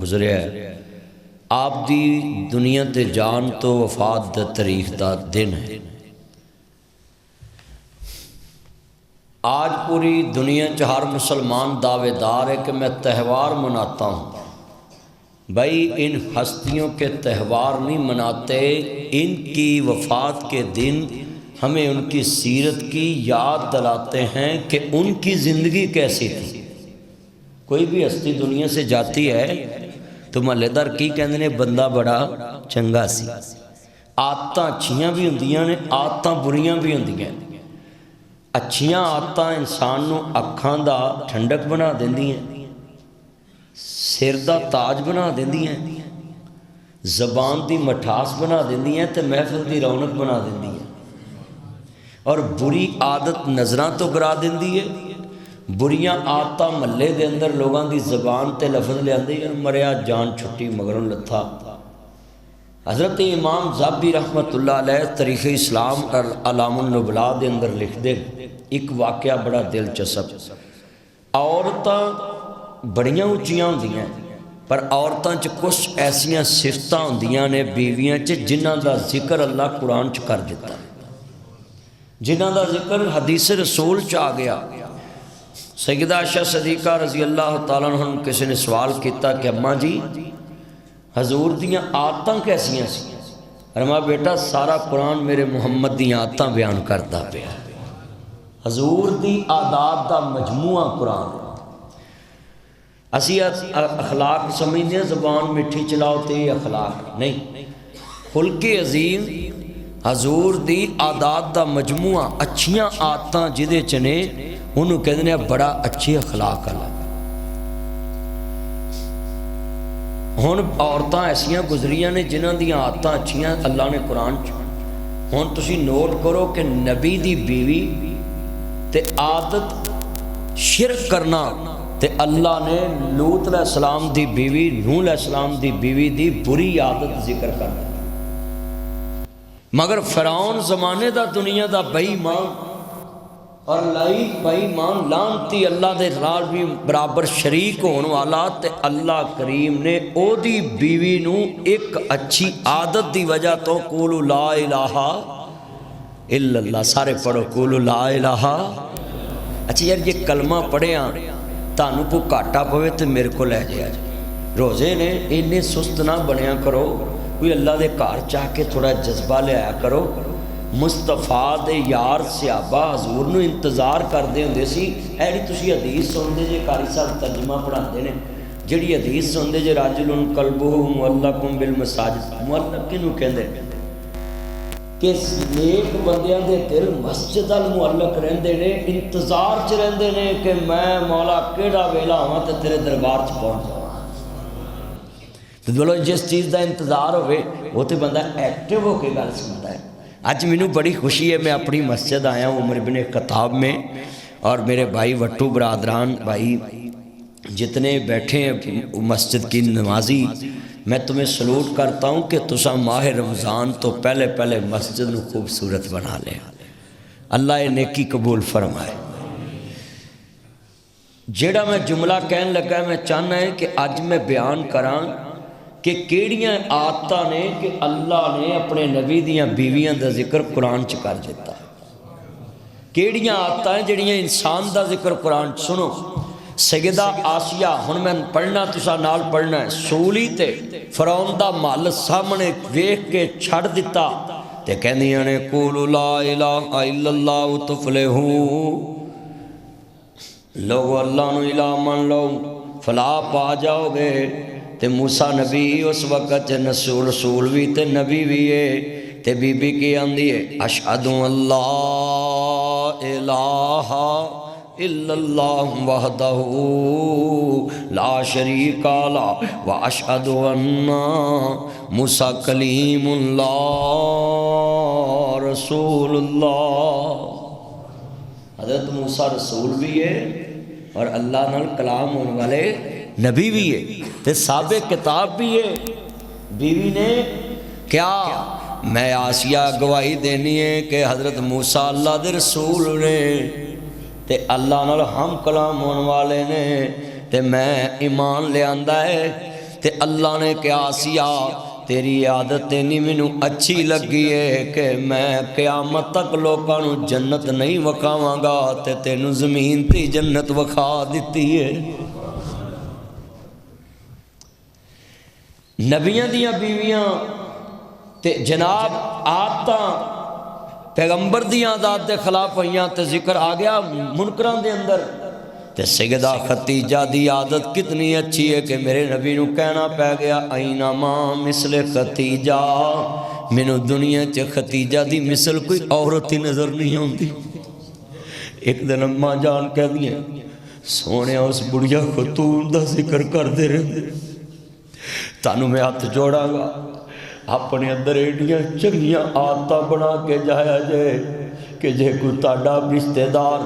گزریا ہے، آپ دی دنیا تے جان تو وفات دا تاریخ دا دن ہے۔ آج پوری دنیا چ ہر مسلمان دعوے دار ہے کہ میں تہوار مناتا ہوں۔ بھائی ان ہستیوں کے تہوار نہیں مناتے، ان کی وفات کے دن ہمیں ان کی سیرت کی یاد دلاتے ہیں کہ ان کی زندگی کیسی تھی۔ کوئی بھی ہستی دنیا سے جاتی ہے تو محلے دار کی کہندے نے بندہ بڑا چنگا سی۔ عادتاں اچھیاں بھی ہوندیاں نے، عادتاں بریاں بھی ہوندیاں۔ اچھیاں عادتاں انسان نو اکھاں دا ٹھنڈک بنا دیندیاں، سر دا تاج بنا دیندیاں، زبان دی مٹھاس بنا دیندیاں تے محفل دی رونق بنا دیندیاں، اور بری عادت نظراں تو گرا دیندی ہے۔ بریاں عادتاں محلے دے اندر لوگاں دی زبان تے لفظ لیاندی ہیں، مریا جان چھٹی مگروں لتھا۔ حضرت امام زابی رحمۃ اللہ علیہ تاریخ اسلام اور علام النبلاء دے اندر لکھ دے ایک واقعہ بڑا دلچسپ۔ عورتاں بڑیاں اونچیاں ہوندیاں پر عورتاں چ کچھ ایسیاں صفتاں ہوندیاں نے بیویاں چ جنہاں دا ذکر اللہ قرآن چ کر دیتا، جنہاں دا ذکر حدیث رسول چ آ گیا۔ سیدہ عائشہ صدیقہ رضی اللہ تعالیٰ عنہ کسی نے سوال کیتا کہ اماں جی حضور دیاں عادتاں کیسیاں سی؟ فرمایا بیٹا سارا قرآن میرے محمد دیاں عادتاں بیان کرتا پیا۔ حضور دی عادات دا مجموعہ قرآن۔ اسی اخلاق سمجھنے زبان مٹھی چلاؤ تے اخلاق نہیں، خلق عظیم حضور دی عادات دا مجموعہ، اچھیاں عادتاں جدے چنے انہوں کہتے ہیں بڑا اچھی اخلاق اللہ۔ ہن عورتاں ایسیاں گزریاں نے جنہاں دیاں عادتاں اچھیاں اللہ نے قرآن چ۔ ہن تسی نوٹ کرو کہ نبی دی بیوی تے عادت شرک کرنا تے اللہ نے لوط علیہ السلام دی بیوی نوح علیہ السلام دی بیوی دی بری عادت ذکر کرنا، مگر فرعون زمانے دا دنیا دا بے ایمان اور لائی بے ایمان لعنتی اللہ دے نال بھی برابر شریک ہون والا، تے اللہ کریم نے او دی بیوی نو ایک اچھی عادت دی وجہ تو قولوا لا الہ الا اللہ، سارے پڑھو قولوا لا الہ۔ اچھا یار یہ کلمہ پڑھیاں تانوں کو گھاٹا پوے تے میرے کو لے جایا جی۔ روزے نے انہیں سست نہ بنیا کرو، کوئی اللہ دے گھر چاہ کے تھوڑا جذبہ لے آیا کرو۔ مصطفیٰ دے یار صحابہ حضور نو انتظار کردے ہوندے سی۔ ایڑی تسی حدیث سندے جے قاری صاحب ترجمہ پڑھاندے نے، جڑی حدیث سندے جے راجل قلبہ معلق بالمساجد، معلق کنوں کہندے کہ نیک بندیاں دے دل مسجد المعلق رہندے نے، انتظار چ رہندے نے کہ میں مولا کیڑا ویلا ہواں تے تیرے دربار چ پہنچ جاواں۔ تو بولو جس چیز دا انتظار ہوئے وہ تو بندہ ایکٹیو ہو کے گل سنتا ہے۔ آج مینوں بڑی خوشی ہے، میں اپنی مسجد آیا ہوں عمر بن خطاب میں، اور میرے بھائی وٹو برادران بھائی جتنے بیٹھے ہیں مسجد کی نمازی، میں تمہیں سلوٹ کرتا ہوں کہ تسا ماہ رمضان تو پہلے پہلے مسجد نو خوبصورت بنا لیں۔ اللہ یہ نیکی قبول فرمائے۔ جیڑا میں جملہ کہن لگا میں چاہنا ہے کہ اج میں بیان کراں کہ کیڑیاں عادتاں نے کہ اللہ نے اپنے نبی دیاں بیویاں دا ذکر قرآن چ کر دیتا ہے۔ کیڑیاں عادتاں ہیں جڑیاں انسان دا ذکر قرآن چ۔ سنو سیدہ آسیہ، ہن میں پڑھنا تسا نال پڑھنا ہے، سولی تے فرعون دا محل سامنے ویکھ کے چھڑ دتا تے کہندیاں نے قولوا لا الہ الا اللہ تفلحوا، لوگو اللہ نو الہ من لو فلاح پا جاؤ گے۔ تے موسیٰ نبی اس وقت رسول بھی تے نبی بھی ہے، تے بی بی کی آندی ہے اشہد اللہ الہ الا اللہ وحدہ لا شریک لہ واشہد ان موسیٰ کلیم اللہ رسول اللہ۔ حضرت موسیٰ رسول بھی ہے اور اللہ نال کلام ہونے والے نبی بھی ہے، تے سابق کتاب بھی ہے۔ بیوی نے کیا میں آسیہ گواہی دینی ہے کہ حضرت موسیٰ اللہ دے رسول نے تے اللہ نال ہم کلام ہونے والے نے، تے میں ایمان لے آندا ہے تے اللہ نے کہا آسیہ تیری عادت نہیں مینوں اچھی لگی ہے کہ میں قیامت تک لوکاں نو جنت نہیں وکھاواں گا تے تینوں زمین تے جنت وکھا دتی ہے۔ نبیاں دیاں بیویاں تے جناب عادتاں پیغمبر دیاں عادات دے خلاف ہوئیاں تے ذکر آ گیا منکراں دے اندر تے سیدہ ختیجہ دی عادت کتنی اچھی ہے کہ میرے نبی نو کہنا پہ گیا اینما مثل ختیجہ، مینوں دنیا چ ختیجہ دی مثل کوئی عورت ہی نظر نہیں آتی۔ ایک دن اماں جان کہہ دیئے سونے اس بڑیا خاتون دا ذکر کر دے رہے تانوں میں ہاتھ جوڑا گا اپنے اندر ایڈیاں چنگیاں عادتاں بنا کے جایا جائے کہ جے کوئی تاڑا رشتہ دار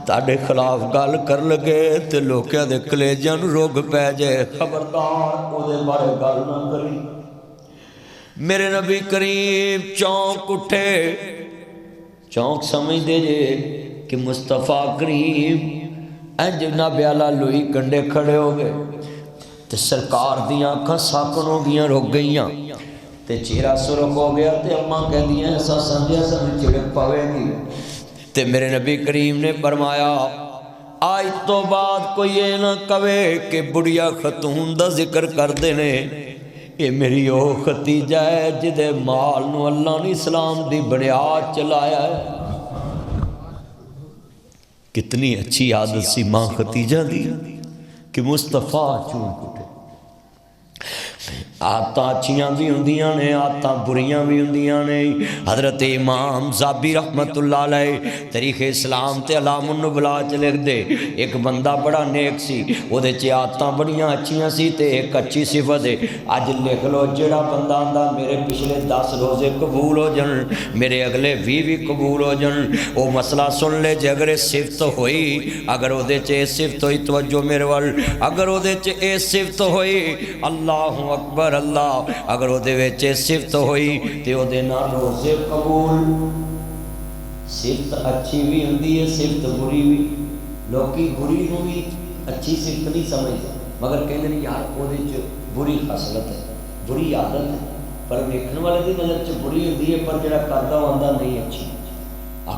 تاڑے خلاف گل کر لگے تے لوکیاں دے کلیجاں نو روگ پہ جائے، خبردار او دے بارے گل نہ کری۔ میرے نبی کریم چونک اٹھے، چونک سمجھ دے جے کہ مصطفیٰ کریم جناب اعلیٰ لوئی کنڈے کھڑے ہو گئے تے سرکار دیاں آنکھاں ساکن ہو گیاں رک گئیاں تے چہرہ سرخ ہو گیا تے اماں کہہ دیاں ایسا سمجھا سمجھ چڑک پاوے گی تے میرے نبی کریم نے فرمایا آج تو بعد کوئی یہ نہ کہے کہ بڑیا خاتون دا ذکر کر دینے یہ میری او ختیجہ ہے جدے مال نو اللہ نے اسلام دی بنیاد چلایا ہے۔ کتنی اچھی عادت سی ماں ختیجہ دی کہ مصطفیٰ چون کٹے۔ عادتاں اچھیاں بھی ہوندیاں نے عادتاں بریاں بھی ہوندیاں نے۔ حضرت امام زابی رحمت اللہ علیہ تاریخ اسلام تے علام النبلا چ لکھ دے ایک بندہ بڑا نیک سی او دے چ عادتاں بڑیاں اچھیاں سی تے ایک اچھی صفت ہے اج لکھ لو جڑا بندہ آندا میرے پچھلے 10 روزے قبول ہو جن میرے اگلے 20 قبول ہو جن او مسئلہ سن لے جے اگر صفت ہوئی اگر او دے چ صفت ہوئی توجہ میرے ول اگر او دے چ صفت ہوئی اللہ اکبر اللہ اگر وہ دے ویچے صفت ہوئی تے وہ دے نا روزے قبول۔ صفت اچھی بھی ہوندی ہے صفت بری بھی، لوکی بری نو بھی اچھی صفت نہیں سمجھتے مگر کہتے ہیں یار وہ دے چ بری خصلت ہے بری عادت ہے پر ویکھن والے دی نظر چ بری ہوندی ہے پر جڑا کردا ہوندا نہیں اچھی۔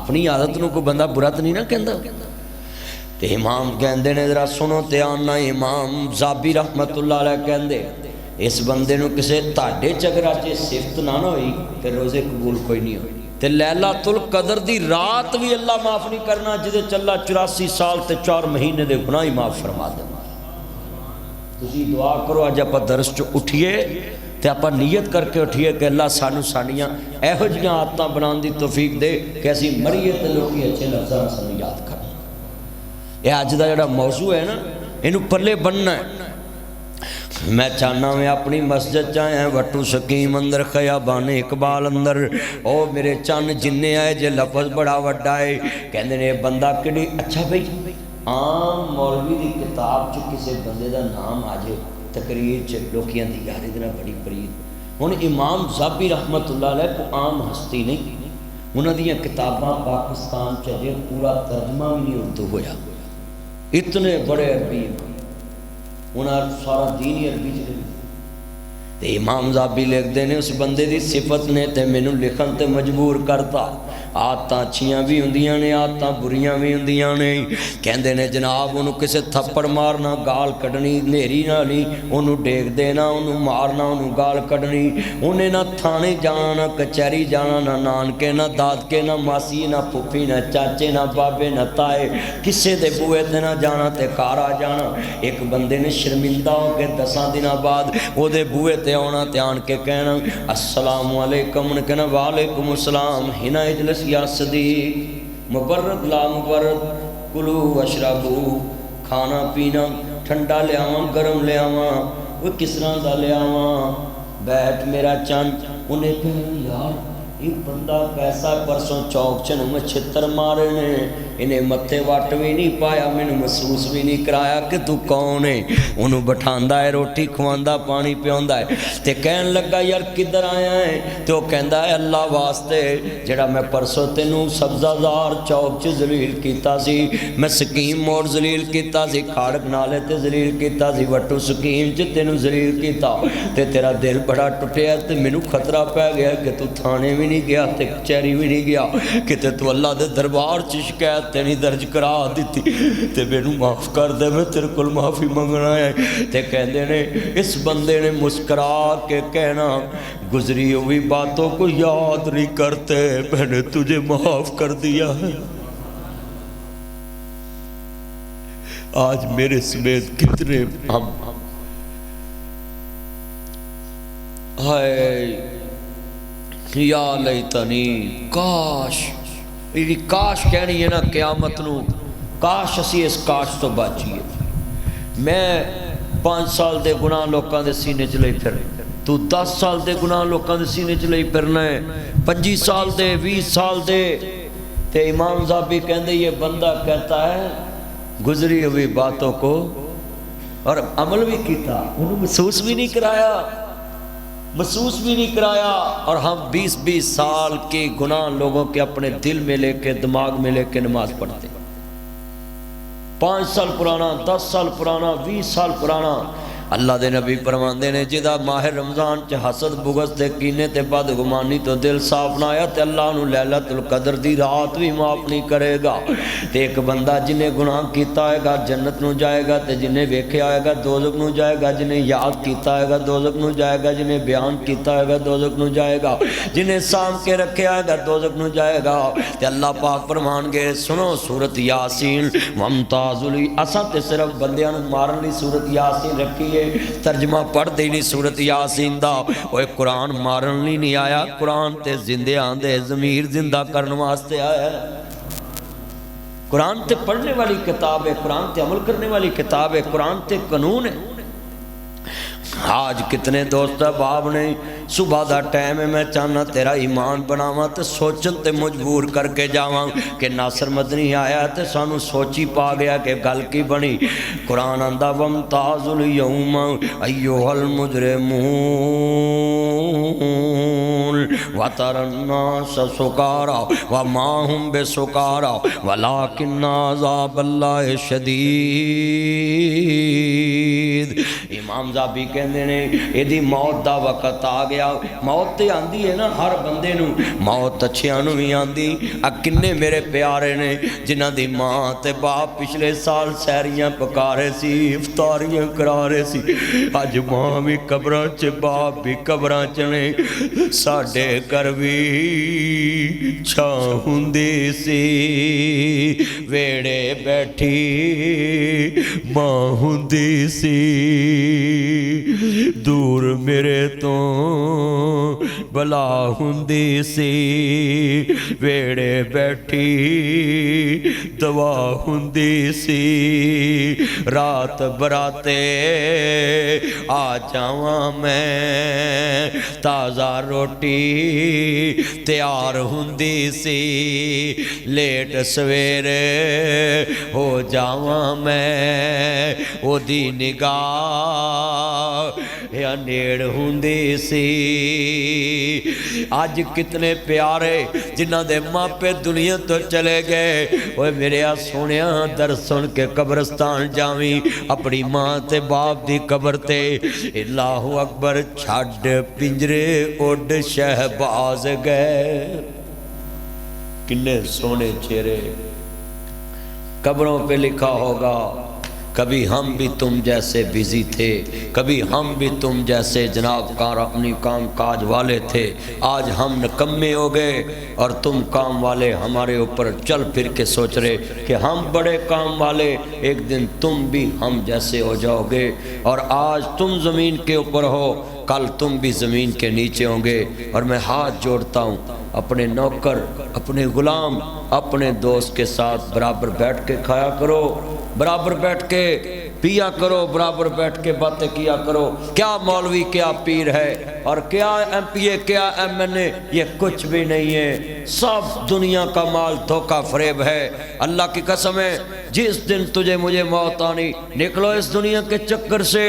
اپنی عادت نو کوئی بندہ برا تے نہیں نہ کہندا تے امام کہندے نے ذرا سنو تے آنا امام زابی رحمت اللہ علیہ کہندے اس بندے نو کسے تاڑے چگرا چے صفت نہ ہوئی تے روزے قبول کوئی نہیں ہوئی تے لیلۃ القدر دی رات بھی اللہ معاف نہیں کرنا جدے چلا 84 سال تے 4 مہینے دے گناہ ہی معاف فرما دینا۔ تسی دعا کرو اج اپا درس چ اٹھیے تے اپا نیت کر کے اٹھیے کہ اللہ سانو سانیاں ایہو جیاں عادتاں بنان دی توفیق دے کہ اسی مریے تے لوکی اچھے لفظاں سانو یاد کرن۔ یہ اج دا جڑا موضوع ہے نا اینو پلے بننا ہے۔ میں چاہنا میں اپنی مسجد چاہیں وٹو سکیم اندر خیابان اقبال اندر او میرے چان جننے آئے جے لفظ بڑا وڈا ہے کہندے نے بندہ کڑی اچھا بھئی عام مولوی دی کتاب چ کسے بندے دا نام آ جائے تقریر چ لوکیاں دی یار ادنا بڑی پرید ہن امام زابی رحمت اللہ علیہ کو عام ہستی نہیں انہاں دیاں کتاباں پاکستان چ جے پورا ترجمہ بھی نہیں اردو ہویا اتنے بڑے عربی انہاں سارا دین ہی عربی چ تے امام زابی لکھ دے نے اس بندے دی صفت نے تے مینوں لکھن تے مجبور کرتا عادتاں اچھیاں بھی ہوندیاں نے عادتاں بریاں بھی ہوندیاں نے کہندے نے جناب انہوں کسے تھپڑ مارنا گال کڈنی نیری نالی انہوں ڈیگ دینا انہوں مارنا انہوں گال کڈنی انہیں نہ تھانے جانا نہ کچہری جانا نہ نانکے نہ دادکے نہ ماسی نہ پھپھی نہ چاچے نہ بابے نہ تائے کسے دے بوئے تے نہ جانا تے کارا جانا۔ ایک بندے نے شرمندہ ہو کے 10 دنوں بعد وہ دے بوئے تے آنا تے آن کے کہنا السلام علیکم انہیں کہنا وعلیکم السلام ہنا اجلس یا صدیق مبرد لا مبرد کلو وشربو کھانا پینا ٹھنڈا لے آواں گرم لے آواں وہ کس طرح دا لے آواں بیٹھ میرا چند انہیں کہنا یار ایک بندہ کیسا پرسوں چوک چنوں میں چھتر مارے نے انہیں متے وٹ بھی نہیں پایا، مینوں محسوس بھی نہیں کرایا کہ تو کون ہے۔ انہوں بٹھاندا ہے، روٹی کھواندا، پانی پیوندا ہے تے کہن لگا یار کدھر آیا ہے؟ تو کہندا ہے اللہ واسطے جڑا میں پرسوں تینوں سبزہ زار چوک چ ذلیل کیتا سی، میں سکیم موڑ ذلیل کیتا سی، کھاڑک نالے تے ذلیل کیتا سی، وٹو سکیم چ تینوں ذلیل کیتا تے تیرا دل بڑا ٹوٹیا تے مینوں خطرہ پہ گیا کہ تو تھانے بھی نہیں گیا تے کچہری بھی نہیں گیا، کہ تو اللہ دے دربار چ شکایت تے نہیں درج کرا دیتی تے مینوں معاف کر دے، میں تیرے کول معافی منگنا ہے۔ تے کہندے نے اس بندے نے مسکرا کے کہنا گزری ہوئی باتوں کو یاد نہیں کرتے، میں نے تجھے معاف کر دیا ہے۔ آج میرے سمیت کتنے ہم ہائے یا لیتنی، کاش، یہ کاش کہنی ہے نا قیامت نو، کاش اسی اس کاش تو بچیے۔ میں 5 سال دے گناہ لوکاں دے سینے چ لئی پھر، تو 10 سال دے گناہ لوکاں دے سینے چ لئی پھرنا ہے، 25 سال دے، 20 سال دے۔ تے امام ذہبی کہندے یہ بندہ کہتا ہے گزری ہوئی باتوں کو اور عمل بھی کیتا، انہوں محسوس بھی نہیں کرایا، محسوس بھی نہیں کرایا، اور ہم 20 سال کے گناہ لوگوں کے اپنے دل میں لے کے دماغ میں لے کے نماز پڑھتے، 5 سال پرانا، 10 سال پرانا، 20 سال پرانا۔ اللہ دے نبی فرماندے نے جدا ماہ رمضان چ حسد بغض تے کینے تے بدگمانی تو دل صاف نہ آیا تے اللہ انہوں لیلۃ القدر دی رات بھی معاف نہیں کرے گا۔ تے ایک بندہ جنہیں گناہ کیتا ہے گا جنت نو جائے گا، تے جنہیں ویکھے آئے گا دوزخ نو جائے گا، جنہیں یاد کیتا ہے گا دوزخ نو جائے گا، جنہیں بیان کیتا ہے گا دوزخ نو جائے گا، جنہیں سام کے رکھے آئے گا دوزخ نو جائے گا۔ تے اللہ پاک فرمان گے سنو سورت یاسین ممتاز لی، اساں تے صرف بندیاں نو مارن لی سورت یاسین رکھی ہے، ترجمہ پڑھ دے نہیں سورت یاسین دا، وہ قرآن مارن لی نہیں آیا، قرآن تے زندے آندے ضمیر زندہ کرنے واسطے آیا ہے۔ قرآن تے پڑھنے والی کتاب ہے، قرآن تے عمل کرنے والی کتاب ہے، قرآن تے قانون ہے۔ آج کتنے دوست احباب نے صبح دا ٹائم ہے میں چاہنا تیرا ایمان بناواں تے سوچن تے مجبور کر کے جاواں کہ ناصر مدنی آیا تے سانو سوچی پا گیا کہ گل کی بنی۔ قرآن آندا وامتاز الیوم ایھا المجرمون وتری الناس سکارا وما هم بسکارا ولکن عذاب اللہ شدید۔ امام ذہبی کہندے نے ایدی موت دا وقت آ گیا، موت تے آندی ہے نا ہر بندے نو، موت اچھیاں نو بھی آندی۔ کنے میرے پیارے نے جنہاں دی ماں تے باپ پچھلے سال سہریاں پکا رہے سی، افطاریاں کرا رہے سی، اج ماں بھی قبراں چ باپ بھی قبراں چ نے، ساڈے گھر بھی چھاں ہوندی سی، ویڑے بیٹھی ماں ہوندی سی، دور میرے تو بلا ہوندی سی، ویڑے بیٹھی دوا ہوندی سی، رات براتے آ جاواں میں تازہ روٹی تیار ہوندی سی، لیٹ سویرے ہو جاواں میں او دی نگاہ یا نیڑ ہوندی سی۔ آج کتنے پیارے جنہاں دے ماپے دنیا تو چلے گئے، اوے میرے سونیاں در سن کے قبرستان جاویں اپنی ماں تے باپ دی قبر تے اللہ اکبر چھڈ پنجرے اڈ شہباز گئے۔ کنے سونے چہرے، قبروں پہ لکھا ہوگا کبھی ہم بھی تم جیسے بزی تھے، کبھی ہم بھی تم جیسے جناب کار اپنی کام کاج والے تھے، آج ہم نکمے ہو گئے اور تم کام والے ہمارے اوپر چل پھر کے سوچ رہے کہ ہم بڑے کام والے، ایک دن تم بھی ہم جیسے ہو جاؤ گے، اور آج تم زمین کے اوپر ہو کل تم بھی زمین کے نیچے ہوں گے۔ اور میں ہاتھ جوڑتا ہوں اپنے نوکر اپنے غلام اپنے دوست کے ساتھ برابر بیٹھ کے کھایا کرو، برابر بیٹھ کے پیا کرو، برابر بیٹھ کے باتیں کیا کرو، کیا مولوی کیا پیر ہے اور کیا ایم پی اے کیا ایم این اے، یہ کچھ بھی نہیں ہے، سب دنیا کا مال دھوکہ فریب ہے۔ اللہ کی قسم ہے جس دن تجھے مجھے موت آنی، نکلو اس دنیا کے چکر سے،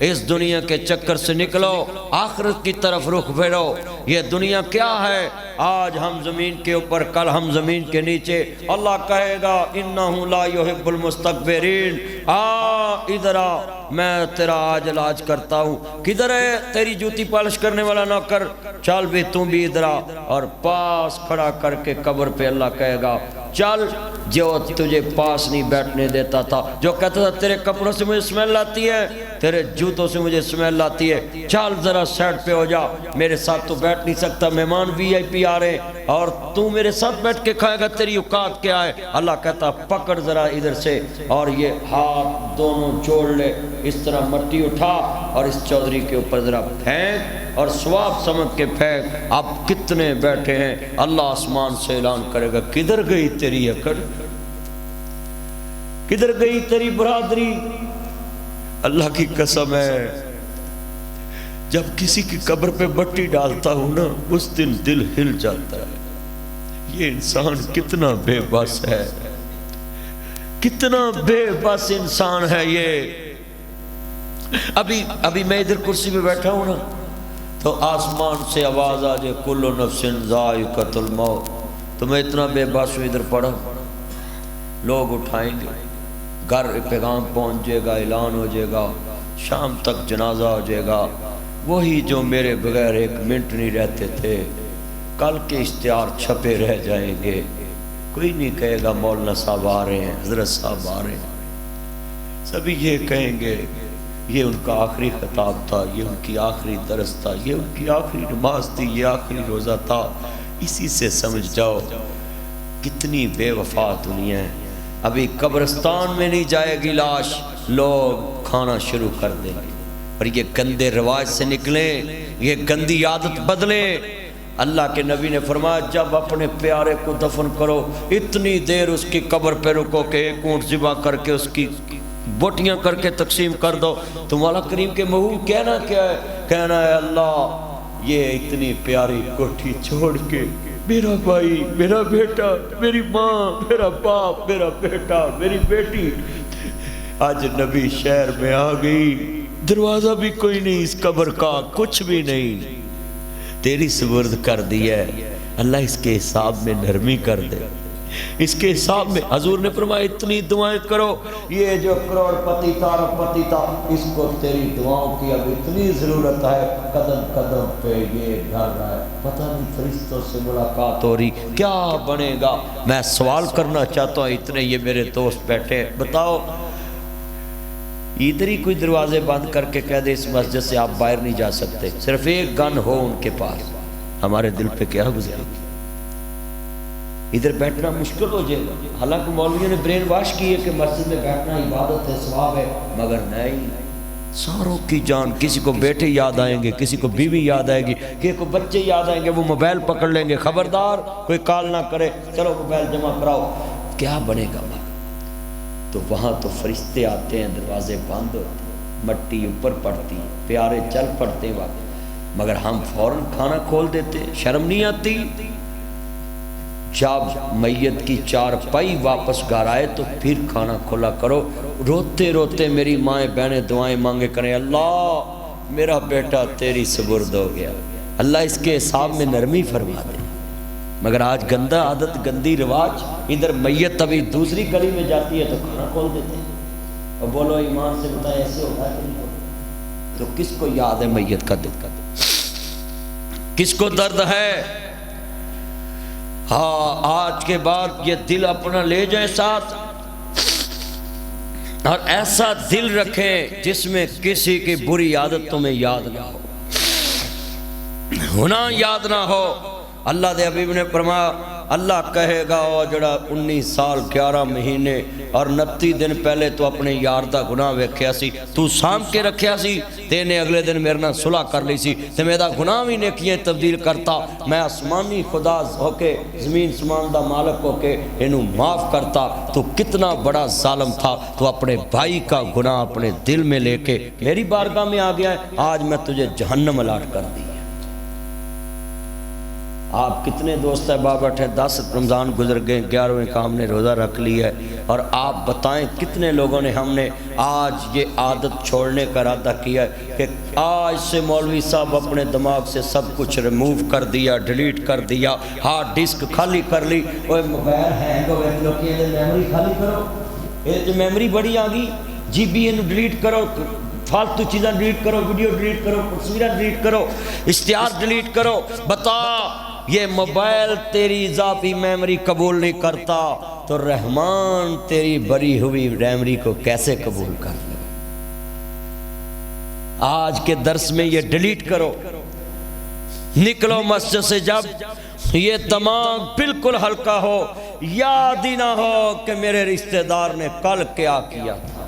اس دنیا کے چکر سے نکلو، آخرت کی طرف رخ پھیرو۔ یہ دنیا کیا ہے؟ آج ہم زمین کے اوپر، کل ہم زمین کے نیچے۔ اللہ کہے گا انہو لا یحب المستکبرین، ادھر آ، میں تیرا آج علاج کرتا ہوں۔ کدھر ہے تیری جوتی پالش کرنے والا نوکر؟ چل بھی تم بھی ادھر آ، اور پاس کھڑا کر کے قبر پہ اللہ کہے گا چل، جو تجھے پاس نہیں بیٹھنے دیتا تھا، جو کہتا تھا تیرے کپڑوں سے مجھے سمیل آتی ہے، تیرے جوتوں سے مجھے سمیل آتی ہے، چل ذرا سائڈ پہ ہو جا، میرے ساتھ تو بیٹھ نہیں سکتا، مہمان وی آئی پی آ رہے ہیں اور تو میرے ساتھ بیٹھ کے کھائے گا، تیری اوقات کیا ہے؟ اللہ کہتا پکڑ ذرا ادھر سے، اور یہ ہاتھ دونوں جوڑ لے، اس طرح مٹی اٹھا اور اس چودھری کے اوپر ذرا پھینک اور ثواب سمجھ کے پھینک۔ اب کتنے بیٹھے ہیں؟ اللہ آسمان سے اعلان کرے گا کدھر گئی تیری اکڑ، کدھر گئی تیری برادری؟ اللہ کی قسم ہے جب کسی کی قبر پہ مٹی ڈالتا ہوں نا، اس دن دل ہل جاتا ہے۔ یہ انسان کتنا بے بس ہے، کتنا بے بس انسان ہے یہ۔ ابھی میں ادھر کرسی پہ بیٹھا ہوں نا، تو آسمان سے آواز آ جائے کل نفس ذائقۃ الموت، تو میں اتنا بے بس ہوں، ادھر پڑھا، لوگ اٹھائیں گے، گھر پیغام پہنچ جائے گا، اعلان ہو جائے گا، شام تک جنازہ ہو جائے گا۔ وہی جو میرے بغیر ایک منٹ نہیں رہتے تھے، کل کے اشتہار چھپے رہ جائیں گے۔ کوئی نہیں کہے گا مولانا صاحب آ رہے ہیں، حضرت صاحب آ رہے ہیں، سبھی یہ کہیں گے یہ ان کا آخری خطاب تھا، یہ ان کی آخری درس تھا، یہ ان کی آخری نماز تھی، یہ آخری روزہ تھا۔ اسی سے سمجھ جاؤ کتنی بے وفا دنیا ہے۔ ابھی قبرستان میں نہیں جائے گی لاش، لوگ کھانا شروع کر دیں گے، اور یہ گندے رواج سے نکلیں، یہ گندی عادت بدلیں۔ اللہ کے نبی نے فرمایا جب اپنے پیارے کو دفن کرو، اتنی دیر اس کی قبر پہ رکو کہ ایک اونٹ ذبح کر کے اس کی بوٹیاں کر کے تقسیم کر دو۔ تو مولا کریم کے محبوب کہنا کیا ہے؟ کہنا ہے اللہ یہ اتنی پیاری کوٹھی چھوڑ کے میرا بھائی، میرا بیٹا، میری ماں، میرا باپ، میرا بیٹا، میری بیٹی آج نبی شہر میں آ گئی، دروازہ بھی کوئی نہیں اس قبر کا، کچھ بھی نہیں، تیری سپرد کر دی ہے۔ اللہ اس کے حساب میں نرمی کر دے، اس کے حساب میں۔ حضور نے فرمایا اتنی دعائیں کرو، یہ جو کروڑ پتی تھا، ارب پتی تھا، اس کو تیری دعاؤں کی اب اتنی ضرورت ہے، قدم قدم پہ یہ ڈر رہا ہے، پتہ نہیں فرشتوں سے ملاقات ہو رہی، کیا بنے گا؟ میں سوال کرنا چاہتا ہوں، اتنے یہ میرے دوست بیٹھے، بتاؤ ادھر ہی کوئی دروازے بند کر کے کہہ دے اس مسجد سے آپ باہر نہیں جا سکتے، صرف ایک گن ہو ان کے پاس، ہمارے دل پہ کیا گزرے گی؟ ادھر بیٹھنا مشکل ہو جائے گا۔ حالانکہ مولویوں نے برین واش کی ہے کہ مسجد میں بیٹھنا عبادت ہے، ثواب ہے، مگر نہیں، ساروں کی جان، کسی کو بیٹے یاد آئیں گے، کسی کو بیوی یاد آئے گی، کسی کو بچے یاد آئیں گے، وہ موبائل پکڑ لیں گے، خبردار کوئی کال نہ کرے، چلو موبائل جمع کراؤ، کیا بنے گا؟ تو وہاں تو فرشتے آتے ہیں، دروازے بند ہوتے ہیں، مٹی اوپر پڑتی ہے، پیارے چل پڑتے ہیں وقت، مگر ہم فوراً کھانا کھول دیتے ہیں، شرم نہیں آتی؟ جب میت کی چار پائی واپس گھر آئے تو پھر کھانا کھولا کرو، روتے روتے میری مائیں بہنیں دعائیں مانگے کریں، اللہ میرا بیٹا تیری سپرد ہو گیا، اللہ اس کے حساب میں نرمی فرما دے۔ مگر آج گندہ عادت، گندی رواج، ادھر میت ابھی دوسری گلی میں جاتی ہے تو کھانا کھول دیتے ہیں، اور بولو ایمان سے بتائیں ایسے ہوتا ہے کہ نہیں ہوتا؟ تو کس کو یاد ہے میت کا دل، کس کو درد ہے؟ ہاں آج کے بعد یہ دل اپنا لے جائیں ساتھ، اور ایسا دل رکھیں جس میں کسی کی بری عادت تمہیں یاد نہ ہو، گناہ یاد نہ ہو۔ اللہ دے حبیب نے فرمایا اللہ کہے گا او جڑا 19 سال 11 مہینے اور 29 دن پہلے تو اپنے یار دا گناہ ویکھیا سی، تو سام کے رکھیا سی، تے نے اگلے دن میرے نال صلح کر لی سی، تے میرا گناہ بھی نیکیاں تبدیل کرتا، میں آسمانی خدا ہو کے زمین سمان دا مالک ہو کے انہوں معاف کرتا، تو کتنا بڑا ظالم تھا، تو اپنے بھائی کا گناہ اپنے دل میں لے کے میری بارگاہ میں آ گیا ہے، آج میں تجھے جہنم الاٹ کر دی۔ آپ کتنے دوست احباب بیٹھے 10 رمضان گزر گئے، 11ویں کا ہم نے روزہ رکھ لی ہے، اور آپ بتائیں کتنے لوگوں نے ہم نے آج یہ عادت چھوڑنے کا ارادہ کیا ہے کہ آج سے مولوی صاحب اپنے دماغ سے سب کچھ ریموو کر دیا، ڈیلیٹ کر دیا، ہارڈ ڈسک خالی کر لی، اوہ موبائل ہینگ ہو گئے، لوگ یہ میموری خالی کرو، یہ جو میموری بڑی آ گئی، جی بی انہوں ڈیلیٹ کرو، فالتو چیزاں ڈیلیٹ کرو، ویڈیو ڈیلیٹ کرو، تصویریں ڈیلیٹ کرو، اشتہار ڈیلیٹ کرو۔ بتا یہ موبائل تیری اضافی میموری قبول نہیں کرتا تو رحمان تیری بری ہوئی میموری کو کیسے قبول کر لے؟ آج کے درس میں یہ ڈیلیٹ کرو، نکلو مسجد سے جب یہ دماغ بالکل ہلکا ہو، یاد ہی نہ ہو کہ میرے رشتہ دار نے کل کیا کیا تھا۔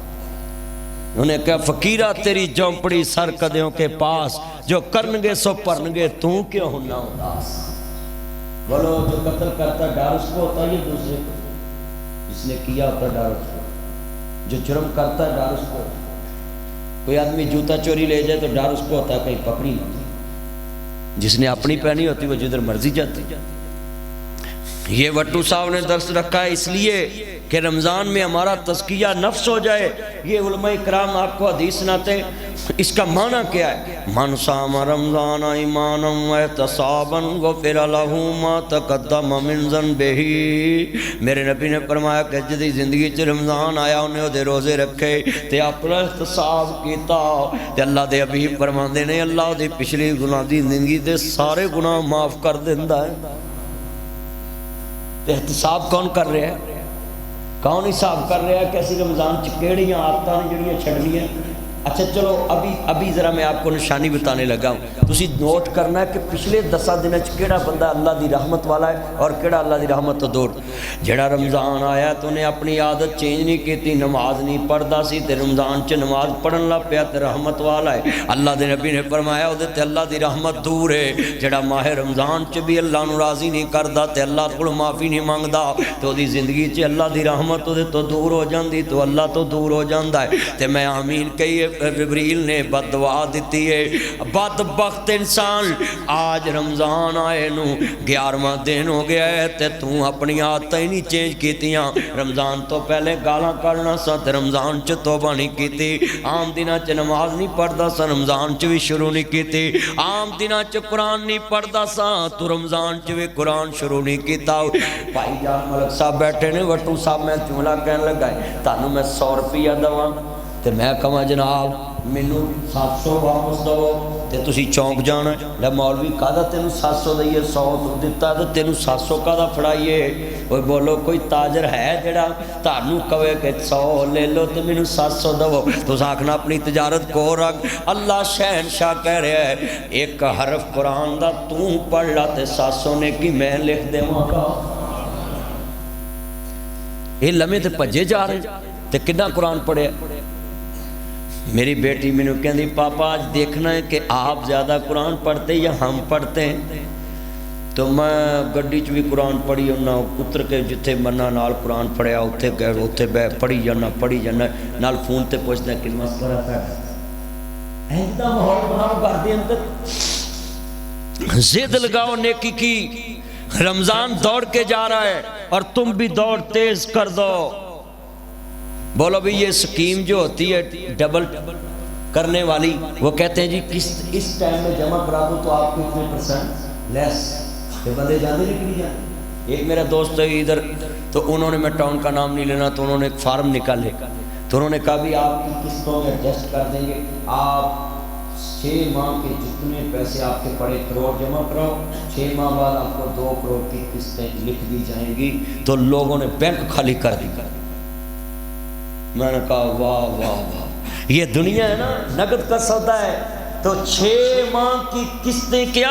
انہیں کہا فقیرہ تیری جھونپڑی سر کدیوں کے پاس، جو کرنگے سو پرنگے تو کیوں ہونا اداس۔ بولو جو قتل کرتا ڈر اس کو ہوتا ہے، یہ دوسرے کو جس نے کیا ہوتا ڈر اس کو، جو جرم کرتا ہے ڈر اس کو، کوئی آدمی جوتا چوری لے جائے تو ڈر اس کو ہوتا ہے کہیں پکڑی نہیں، جس نے اپنی پہنی ہوتی وہ جدھر مرضی جاتی۔ یہ وٹو صاحب نے درس رکھا ہے اس لیے کہ رمضان میں ہمارا تزکیہ نفس ہو جائے۔ یہ علماء کرام آپ کو حدیث سناتے ہیں، اس کا معنی کیا ہے؟ من صام رمضان ایمانا واحتسابا غفر له ما تقدم من ذنبہ۔ میرے نبی نے فرمایا کہ جدی زندگی چ رمضان آیا انہیں دے روزے رکھے تے اپنا احتساب کیتا تے اللہ دے حبیب فرماندے نے اللہ دی پچھلی گناہ دی زندگی دے سارے گناہ معاف کر دیندا ہے۔ احتساب کون کر رہا ہے؟ کون حساب کر رہا ہے کہ اسی رمضان چکیڑیاں عادتاں جڑیاں چھڑنیاں؟ اچھا چلو ابھی ذرا میں آپ کو نشانی بتانے لگا ہوں، تسی نوٹ کرنا ہے کہ پچھلے 10 دن کیڑا بندہ اللہ دی رحمت والا ہے اور کیڑا اللہ دی رحمت تو دور۔ جڑا رمضان آیا تو انہیں اپنی عادت چینج نہیں کیتی، نماز نہیں پڑھدا سی تے رمضان چ نماز پڑھن لگ پیا تے رحمت والا ہے۔ اللہ دے نبی نے فرمایا او تے اللہ دی رحمت دور ہے۔ جڑا ماہ رمضان چ بھی اللہ نو راضی نہیں کردا تے اللہ کول معافی نہیں منگدا تے اودی زندگی چ اللہ دی رحمت او دے تو دور ہو جاندی، تو اللہ تو دور ہو جاندا ہے۔ تے میں آمین کہیے جبریل نے بد دعا دیتی ہے، بدبخت انسان آج رمضان آئے نو 11واں دن ہو گیا ہے تے تو اپنی عادتیں ہی نہیں چینج کیتیاں۔ رمضان تو پہلے گالاں کرنا سا تے رمضان چ توبہ نہیں کیتی، عام دناں چ نماز نہیں پڑھدا سا رمضان چ بھی شروع نہیں کیتی، عام دناں چ قرآن نہیں پڑھدا سا تو رمضان چ بھی قرآن شروع نہیں کیتا۔ بھائی جان ملک صاحب بیٹھے نے، وٹو صاحب میں جملہ کہنے لگا ہے تانوں میں 100 روپیہ دواں تے میں کہاں جناب مینوں 700 واپس دو تے تسی چونک جانا ہے، لے مولوی کہدا تینوں 700 دئیے، 100 دتا تے تینوں 700 کہدا پھڑائیے؟ کوئی بولو کوئی تاجر ہے جڑا تانوں کہے کہ 100 لے لو تے مینوں 700 دو؟ تو آکھنا اپنی تجارت کو رکھ۔ اللہ شہنشاہ کہہ رہا ہے ایک حرف قرآن دا تو پڑھ لا تے 700 نے کی میں لکھ دیواں گا۔ یہ لمحے تے بھجے جا رہے تے کتنا قرآن پڑھے۔ میری بیٹی میں نے کہندی پاپا آج دیکھنا ہے کہ آپ زیادہ قرآن پڑھتے یا ہم پڑھتے ہیں؟ تو میں گڈی چ بھی قرآن پڑھی ہونا، اتر کے جتھے منا نال قرآن پڑھیا اتھے گئے اتھے بہ پڑھی جانا نال فون تے پوچھدا کہ مسئلہ ہے ایسا ماحول بناؤ گھر دے اندر، ضد لگاؤ نیکی کی۔ رمضان دوڑ کے جا رہا ہے اور تم بھی دوڑ تیز کر دو۔ بولو بھی یہ سکیم جو ہوتی ہے ڈبل کرنے والی، وہ کہتے ہیں جی اس ٹائم میں جمع کرا دو تو آپ کو اتنے % لیس، یہ بندے جانے نکلی جائیں۔ ایک میرا دوست ہے ادھر، تو انہوں نے، میں ٹاؤن کا نام نہیں لینا، تو انہوں نے ایک فارم نکالے تو انہوں نے کہا بھی آپ کی قسطوں میں ایڈجسٹ کر دیں گے، آپ 6 ماہ کے جتنے پیسے آپ کے پڑے کروڑ جمع کراؤ، 6 ماہ بعد آپ کو 2 کروڑ کی قسطیں لکھ دی جائیں گی۔ تو لوگوں نے بینک خالی کر دی۔ میں نے کہا واہ واہ واہ، یہ دنیا ہے نا، نقد کا سودا ہے۔ تو 6 ماہ کی قسطیں کیا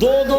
2-2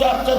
4-4,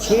6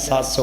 700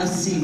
80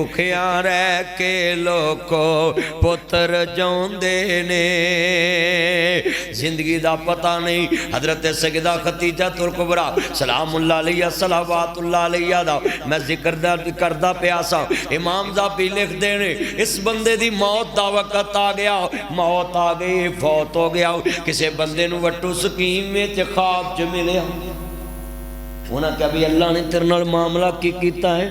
بھکھیاں رہ کے لوکو پتر جوندے نے زندگی دا پتہ نہیں حضرت سیدہ خدیجہ الکبریٰ سلام اللہ علیہ صلوات اللہ علیہ دا میں ذکر کردہ پیاسا امام زابی لکھ دینے اس بندے دی موت دا وقت آ گیا موت آ گئی فوت ہو گیا کسے بندے نو وٹو سکیم میں خواب جو ملے انہاں کہ ابھی اللہ نے تیرنال معاملہ کی کیتا ہے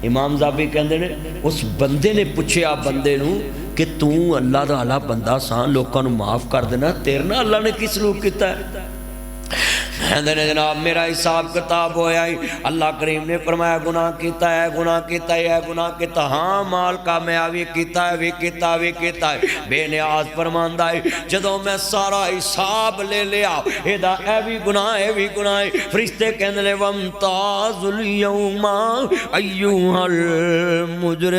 امام زابی کہندے نے اس بندے نے پوچھیا بندے نو کہ تو اللہ دا علا بندہ سان لوگوں نو معاف کر دینا تیرنا اللہ نے کس سلوک کیتا ہے نے جناب میرا حساب کتاب ہویا ہی اللہ کریم نے فرمایا گناہ کیتا ہے گناہ کیتا ہے گناہ کیتا ہاں مال کا میں آوی کیتا ہے وی کیتا ہے بے نیاز فرماندہ ہے جدوں میں سارا حساب لے لیا ایدہ اے بھی گناہ ہے فرشتے کہنے لے وَامْتَازُ الْيَوْمَ أَيُّهَا الْمُجْرِمُونَ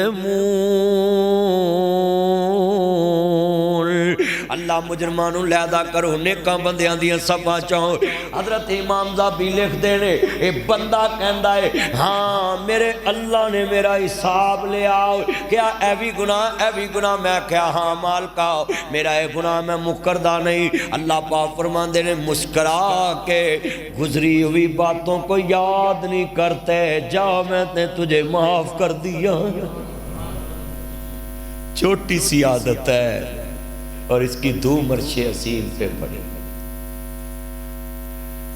اللہ مجرمانوں لیدہ کرو نیکاں بندیاں دیاں سبا چاہو حضرت امام زابی لکھ دینے اے بندہ کہندہ ہے ہاں میرے اللہ نے میرا حساب لے آؤ کیا اے بھی گناہ میں کیا ہاں مال کا میرا اے گناہ میں مکردہ نہیں اللہ پاک فرمان دینے مسکرا کے گزری ہوئی باتوں کو یاد نہیں کرتے جاؤ میں نے تجھے معاف کر دیا چھوٹی سی عادت ہے اور اس کی دھوم عرش عظیم پہ پڑے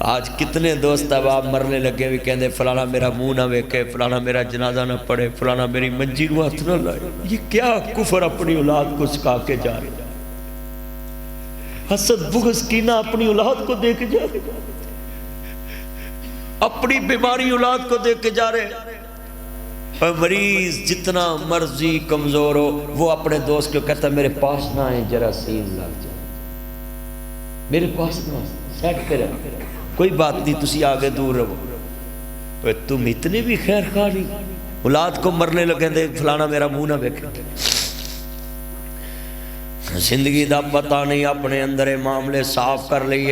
آج کتنے دوست اب آپ مرنے لگے بھی کہندے فلانا میرا منہ نہ ویکھے فلانا میرا جنازہ نہ پڑھے فلانا میری منجی نو ہاتھ نہ لائے یہ کیا کفر اپنی اولاد کو سکھا کے جا رہے حسد بغض کینہ اپنی اولاد کو دے کے جا رہے اپنی بیماری اولاد کو دے کے جا رہے اور مریض جتنا مرضی کمزور ہو وہ اپنے دوست کو کہتا ہے میرے پاس نہ آئیں جراثیم لگ جائے میرے پاس نہ سیٹ کرے کوئی بات نہیں تسی آگے دور رہو تم اتنے بھی خیر خواہ نہیں اولاد کو مرنے لگے دے فلانا میرا منہ نہ بیکھے زندگی دا پتہ نہیں اپنے اندر معاملے صاف کر لئیے